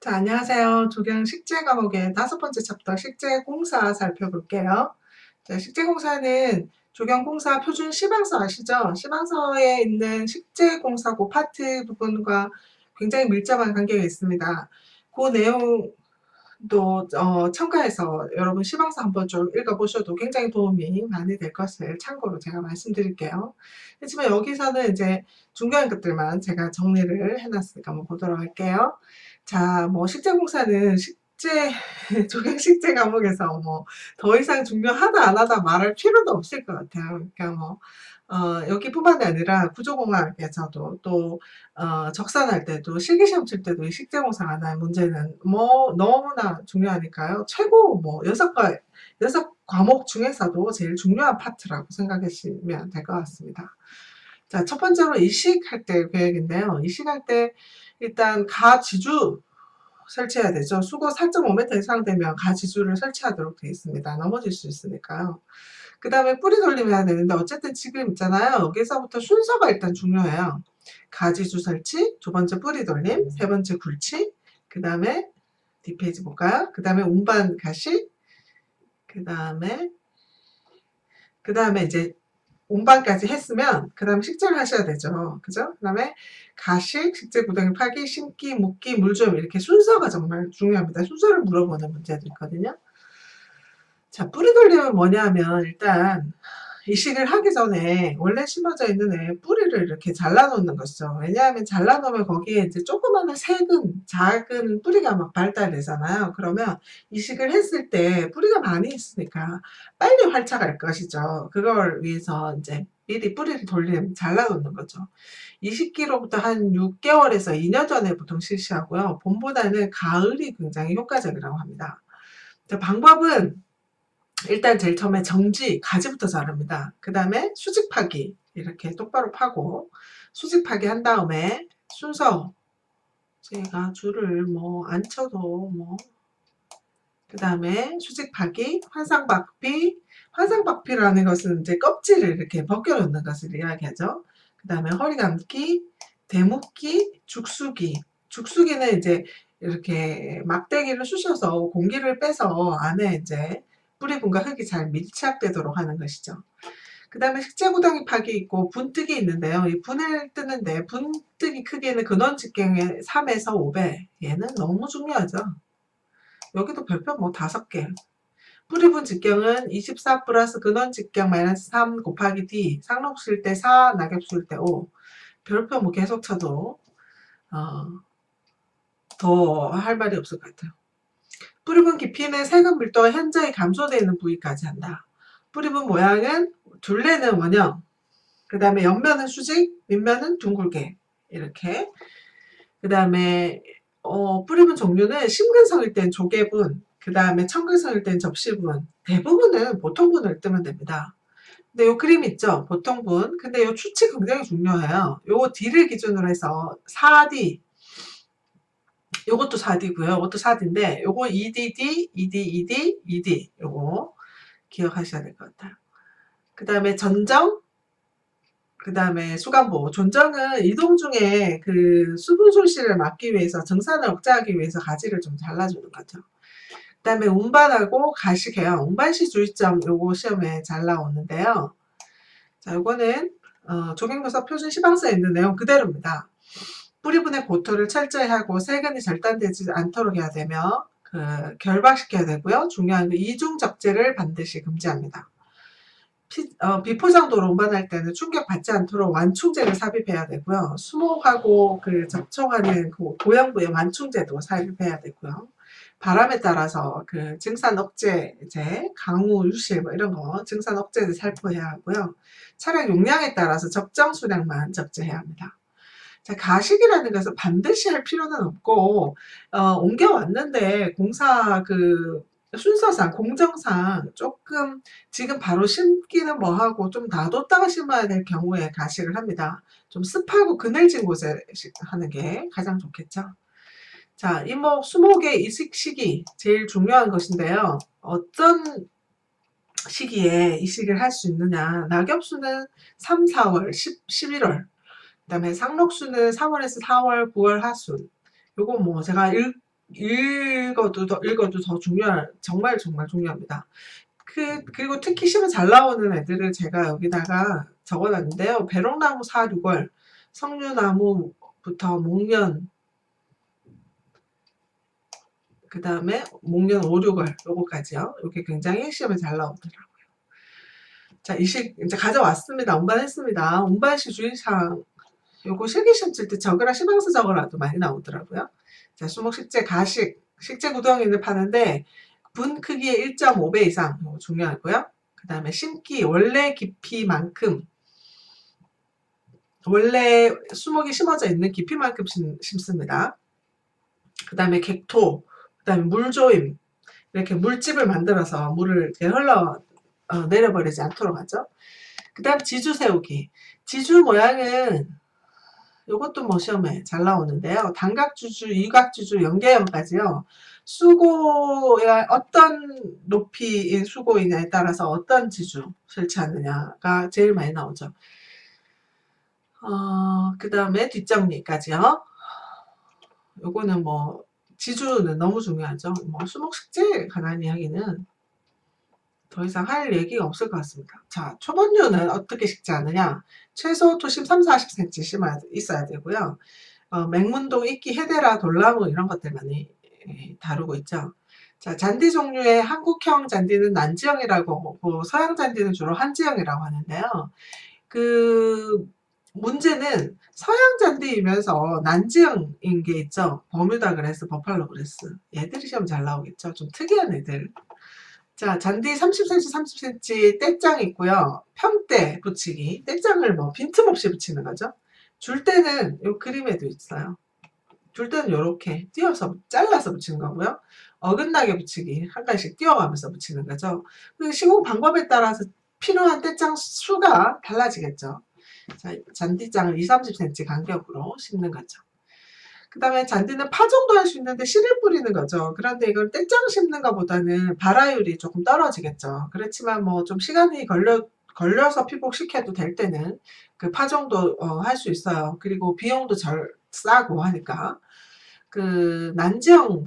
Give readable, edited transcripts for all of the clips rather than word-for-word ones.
자, 안녕하세요. 조경 식재 과목의 5번째 챕터 식재공사 살펴볼게요. 자, 식재공사는 조경공사 표준 시방서 아시죠? 시방서에 있는 식재공사고 파트 부분과 굉장히 밀접한 관계가 있습니다. 그 내용도 첨가해서 여러분 시방서 한번 좀 읽어보셔도 굉장히 도움이 많이 될 것을 참고로 제가 말씀드릴게요. 하지만 여기서는 이제 중요한 것들만 제가 정리를 해놨으니까 한번 보도록 할게요. 자, 뭐 식재공사는 조경식재 과목에서 뭐 더 이상 중요하다 안 하다 말할 필요도 없을 것 같아요. 그러니까 뭐 여기뿐만이 아니라 구조공학에서도 또 적산할 때도 실기시험 칠 때도 이 식재공사가 하나의 문제는 뭐 너무나 중요하니까요. 최고 뭐 6과목 중에서도 제일 중요한 파트라고 생각하시면 될 것 같습니다. 자, 첫 번째로 이식할 때 계획인데요. 이식할 때 일단 가지주 설치해야 되죠. 수고 4.5m 이상 되면 가지주를 설치하도록 되어 있습니다. 넘어질 수 있으니까요. 그 다음에 뿌리 돌림 해야 되는데 어쨌든 지금 있잖아요. 여기서부터 순서가 일단 중요해요. 가지주 설치, 두 번째 뿌리 돌림, 세 번째 굴치, 그 다음에 뒷페이지 볼까요? 그 다음에 운반 가시, 그 다음에 이제 운반까지 했으면 그 다음에 식재를 하셔야 되죠. 그죠? 그 다음에 가식, 식재 구덩이 파기, 심기, 묶기, 물좀 이렇게 순서가 정말 중요합니다. 순서를 물어보는 문제도 있거든요. 자, 뿌리 돌림은 뭐냐면 일단 이식을 하기 전에 원래 심어져 있는 애 뿌리를 이렇게 잘라놓는 것이죠. 왜냐하면 잘라놓으면 거기에 이제 조그마한 작은 뿌리가 막 발달되잖아요. 그러면 이식을 했을 때 뿌리가 많이 있으니까 빨리 활착할 것이죠. 그걸 위해서 이제 미리 뿌리를 잘라놓는 거죠. 이식기로부터 한 6개월에서 2년 전에 보통 실시하고요. 봄보다는 가을이 굉장히 효과적이라고 합니다. 방법은 일단 제일 처음에 가지부터 자릅니다. 그 다음에 수직 파기 이렇게 똑바로 파고 수직 파기 한 다음에 순서 제가 줄을 뭐 안 쳐도 그 다음에 수직 파기, 환상박피라는 것은 이제 껍질을 이렇게 벗겨놓는 것을 이야기하죠. 그 다음에 허리 감기, 대묶기, 죽수기는 이제 이렇게 막대기를 쑤셔서 공기를 빼서 안에 이제 뿌리분과 흙이 잘 밀착되도록 하는 것이죠. 그 다음에 식재구덩이 파기 있고 분뜨기 있는데요. 이 분을 뜨는데 분뜨기 크기는 근원직경의 3에서 5배. 얘는 너무 중요하죠. 여기도 별표 뭐 5개. 뿌리분 직경은 24 플러스 근원 직경 마이너스 3 곱하기 D. 상록 쓸 때 4, 낙엽 쓸 때 5. 별표 뭐 계속 쳐도 더 할 말이 없을 것 같아요. 뿌리분 깊이는 세금 밀도가 현저히 감소되어 있는 부위까지 한다. 뿌리분 모양은 둘레는 원형, 그 다음에 옆면은 수직, 윗면은 둥글게 이렇게. 그 다음에 뿌리분 종류는 심근성일 땐 조개분, 그 다음에 청근성일 땐 접시분, 대부분은 보통분을 뜨면 됩니다. 근데 요 그림 있죠? 보통분. 근데 요 추측 굉장히 중요해요. 요 D를 기준으로 해서 4D, 요것도 4D고요. 요것도 4D인데 요거 EDD, ED, ED, ED 요거 기억하셔야 될 것 같아요. 그 다음에 전정, 그 다음에 수간보. 존정은 이동 중에 그 수분 손실을 막기 위해서 정산을 억제하기 위해서 가지를 좀 잘라주는 거죠. 그 다음에 운반하고 가식해요. 운반시 주의점 요거 시험에 잘 나오는데요. 자, 요거는 조경도서 표준 시방서에 있는 내용 그대로입니다. 뿌리분의 고토를 철저히 하고 세균이 절단되지 않도록 해야 되며 결박시켜야 되고요. 중요한 이중적재를 반드시 금지합니다. 비포장도로 운반할 때는 충격받지 않도록 완충제를 삽입해야 되고요. 수목하고 접촉하는 고형부의 완충제도 삽입해야 되고요. 바람에 따라서 증산 억제제, 강우, 유실 이런 거 증산 억제제 살포해야 하고요. 차량 용량에 따라서 적정 수량만 적재해야 합니다. 자, 가식이라는 것은 반드시 할 필요는 없고 옮겨왔는데 공사 순서상 공정상 조금 지금 바로 심기는 뭐하고 좀 놔뒀다가 심어야 될 경우에 가식을 합니다. 좀 습하고 그늘진 곳에 하는 게 가장 좋겠죠. 자, 수목의 이식 시기 제일 중요한 것인데요. 어떤 시기에 이식을 할 수 있느냐. 낙엽수는 3, 4월, 11월. 그 다음에 상록수는 3월에서 4월, 9월 하순. 요거 뭐 제가 읽어도 더 정말 중요합니다. 그리고 특히 시험에 잘 나오는 애들을 제가 여기다가 적어놨는데요. 배롱나무 4, 6월, 석류나무부터 목련, 그 다음에 목련 5, 6월 요거까지요. 이게 굉장히 시험에 잘 나오더라고요. 자, 이제 가져왔습니다. 운반했습니다. 운반시 주의사항. 요거 실기시험 칠 때 적으라, 시방서 적으라도 많이 나오더라고요. 자, 수목 식재, 가식, 식재 구덩이를 파는데 분 크기의 1.5배 이상 요거 중요하고요. 그 다음에 심기, 원래 깊이만큼, 원래 수목이 심어져 있는 깊이만큼 심습니다. 그 다음에 객토, 그 다음에 물조임, 이렇게 물집을 만들어서 물을 이렇게 내려버리지 않도록 하죠. 그 다음 지주 세우기. 지주 모양은 요것도 뭐 시험에 잘 나오는데요. 단각주주, 이각주주, 연계형까지요. 수고야 어떤 높이인 수고이냐에 따라서 어떤 지주 설치하느냐가 제일 많이 나오죠. 그 다음에 뒷정리까지요. 요거는 뭐 지주는 너무 중요하죠. 뭐 수목식재 관한 이야기는 더 이상 할 얘기가 없을 것 같습니다. 자, 초본류는 어떻게 식재하느냐. 최소 토심 30-40cm 있어야 되고요. 맹문동, 이끼, 헤데라, 돌나무 이런 것들 많이 다루고 있죠. 자, 잔디 종류의 한국형 잔디는 난지형이라고 하고 서양 잔디는 주로 한지형이라고 하는데요. 그 문제는 서양 잔디이면서 난지형인 게 있죠. 버뮤다 그래스, 버팔로 그래스. 얘들이 시험 잘 나오겠죠. 좀 특이한 애들. 자, 잔디 30cm, 30cm 떼짱 있고요. 평대 붙이기. 떼짱을 뭐 빈틈없이 붙이는 거죠. 줄 때는 요 그림에도 있어요. 줄 때는 요렇게 띄어서 잘라서 붙이는 거고요. 어긋나게 붙이기 한 가지씩 띄어가면서 붙이는 거죠. 그 시공 방법에 따라서 필요한 떼짱 수가 달라지겠죠. 자, 잔디장을 20-30cm 간격으로 심는 거죠. 그 다음에 잔디는 파종도 할 수 있는데 씨를 뿌리는 거죠. 그런데 이걸 떼짱 심는 것보다는 발화율이 조금 떨어지겠죠. 그렇지만 뭐 좀 시간이 걸려서 피복시켜도 될 때는 그 파종도 할 수 있어요. 그리고 비용도 싸고 하니까. 그 난지형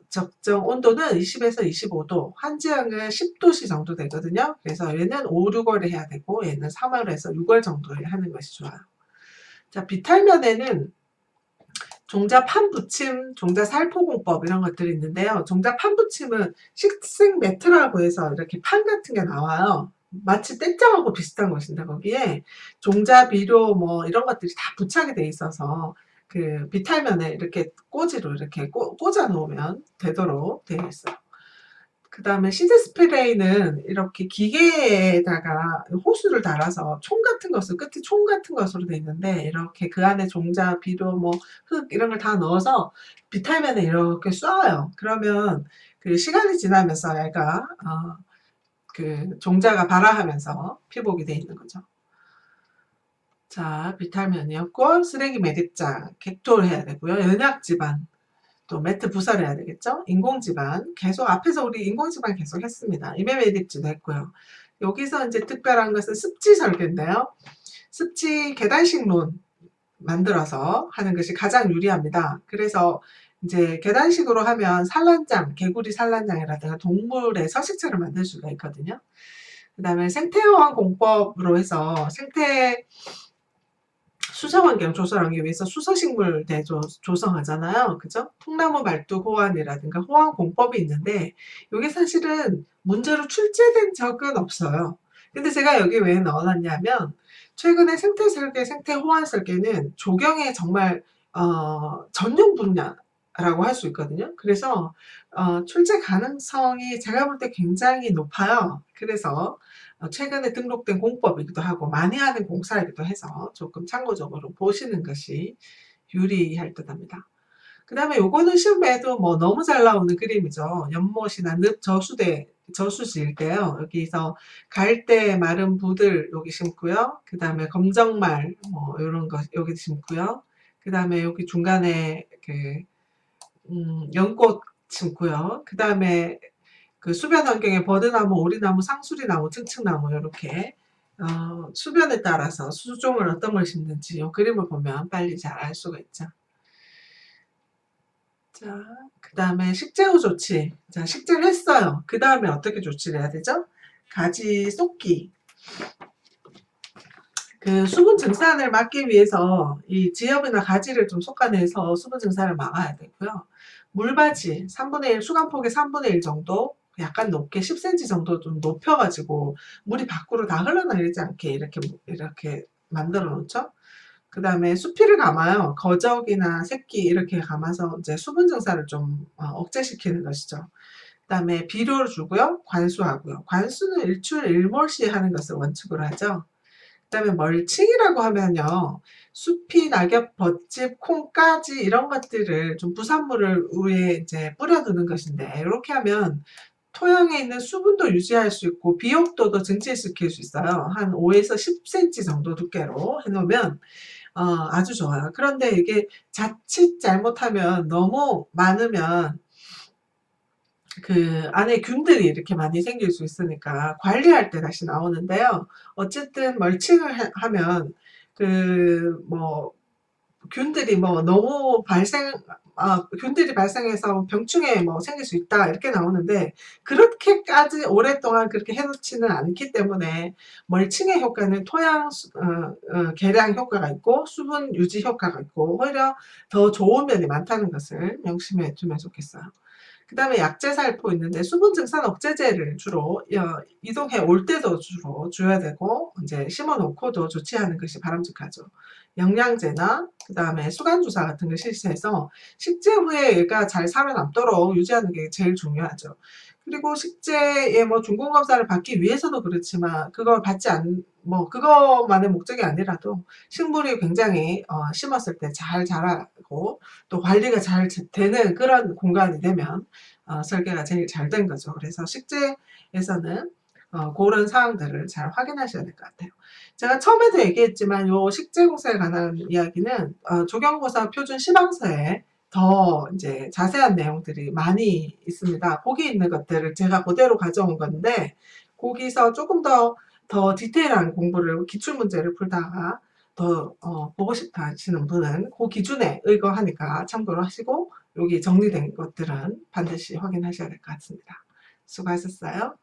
적정 온도는 20에서 25도, 한지형은 10도씨 정도 되거든요. 그래서 얘는 5, 6월에 해야 되고 얘는 3월에서 6월 정도에 하는 것이 좋아요. 자, 비탈면에는 종자 판 붙임, 종자 살포공법 이런 것들이 있는데요. 종자 판 붙임은 식생 매트라고 해서 이렇게 판 같은 게 나와요. 마치 떼짱하고 비슷한 것인데 거기에 종자 비료 뭐 이런 것들이 다 부착이 돼 있어서 그 비탈면에 이렇게 꽂이로 이렇게 꽂아 놓으면 되도록 되어 있어요. 그 다음에 시드 스프레이는 이렇게 기계에다가 호수를 달아서 총 같은 것을, 끝이 총 같은 것으로 돼 있는데 이렇게 그 안에 종자, 비료, 뭐 흙 이런 걸 다 넣어서 비탈면에 이렇게 쏴요. 그러면 그 시간이 지나면서 얘가 그 종자가 발화하면서 피복이 돼 있는 거죠. 자, 비탈면이었고 쓰레기 매립장, 객토를 해야 되고요. 연약지반, 또 매트 부설해야 되겠죠? 인공지반 계속 앞에서 우리 인공지반 계속 했습니다. 임해 매립지도 했고요. 여기서 이제 특별한 것은 습지 설계인데요. 습지 계단식론 만들어서 하는 것이 가장 유리합니다. 그래서 이제 계단식으로 하면 산란장, 개구리 산란장이라든가 동물의 서식처를 만들 수가 있거든요. 그 다음에 생태호환 공법으로 해서 생태 수성환경 조성하기 위해서 수서식물 대조 조성하잖아요. 그죠? 통나무 말뚝 호환이라든가 호환 공법이 있는데 이게 사실은 문제로 출제된 적은 없어요. 근데 제가 여기 왜 넣어놨냐면 최근에 생태 설계, 생태 호환 설계는 조경의 정말 전용 분야라고 할 수 있거든요. 그래서 출제 가능성이 제가 볼 때 굉장히 높아요. 그래서 최근에 등록된 공법이기도 하고 많이 하는 공사이기도 해서 조금 참고적으로 보시는 것이 유리할 듯 합니다. 그 다음에 요거는 시험에도 뭐 너무 잘 나오는 그림이죠. 연못이나 늪 저수 지을 때요. 여기서 갈대 마른 부들 여기 심고요. 그 다음에 검정말 뭐 요런 거 여기 심고요. 그 다음에 여기 중간에 그 연꽃 심고요. 그 다음에 그 수변 환경에 버드나무, 오리나무, 상수리나무, 층층나무 이렇게 수변에 따라서 수종을 어떤 걸 심는지 이 그림을 보면 빨리 잘 알 수가 있죠. 자, 그 다음에 식재후 조치. 자, 식재를 했어요. 그 다음에 어떻게 조치를 해야 되죠? 가지 쏟기. 그 수분 증산을 막기 위해서 이 지엽이나 가지를 좀 솎아내서 수분 증산을 막아야 되고요. 물받이 3분의 1, 수간폭의 3분의 1 정도 약간 높게 10cm 정도 좀 높여가지고 물이 밖으로 다 흘러나오지 않게 이렇게 만들어 놓죠. 그 다음에 수피를 감아요. 거적이나 새끼 이렇게 감아서 이제 수분 증산을 좀 억제시키는 것이죠. 그 다음에 비료를 주고요. 관수하고요. 관수는 일출 1몰씩 하는 것을 원칙으로 하죠. 그 다음에 멀칭이라고 하면요. 숲이, 낙엽, 돛짚, 콩가지 이런 것들을 좀 부산물을 위에 이제 뿌려두는 것인데 이렇게 하면 토양에 있는 수분도 유지할 수 있고 비옥도도 증진시킬 수 있어요. 한 5에서 10cm 정도 두께로 해놓으면 아주 좋아요. 그런데 이게 자칫 잘못하면 너무 많으면 그 안에 균들이 이렇게 많이 생길 수 있으니까 관리할 때 다시 나오는데요. 어쨌든 멀칭을 하면 그 뭐 균들이 뭐 너무 균들이 발생해서 병충해 뭐 생길 수 있다 이렇게 나오는데 그렇게까지 오랫동안 그렇게 해놓지는 않기 때문에 멀칭의 효과는 토양 개량 효과가 있고 수분 유지 효과가 있고 오히려 더 좋은 면이 많다는 것을 명심해 두면 좋겠어요. 그 다음에 약재살포 있는데 수분 증산 억제제를 주로 이동해 올 때도 주로 줘야 되고 이제 심어 놓고도 조치하는 것이 바람직하죠. 영양제나 그 다음에 수간주사 같은 걸 실시해서 식재 후에 얘가 잘 살아남도록 유지하는 게 제일 중요하죠. 그리고 식재의 뭐 중공검사를 받기 위해서도 그렇지만 그걸 받지 뭐 그것만의 목적이 아니라도 식물이 굉장히 심었을 때 잘 자라고 또 관리가 잘 되는 그런 공간이 되면 설계가 제일 잘 된 거죠. 그래서 식재에서는 그런 사항들을 잘 확인하셔야 될 것 같아요. 제가 처음에도 얘기했지만 요 식재공사에 관한 이야기는 조경고사 표준 시방서에 더 이제 자세한 내용들이 많이 있습니다. 거기 있는 것들을 제가 그대로 가져온 건데 거기서 조금 더 디테일한 공부를 기출문제를 풀다가 더 보고 싶다 하시는 분은 그 기준에 의거하니까 참고를 하시고 여기 정리된 것들은 반드시 확인하셔야 될 것 같습니다. 수고하셨어요.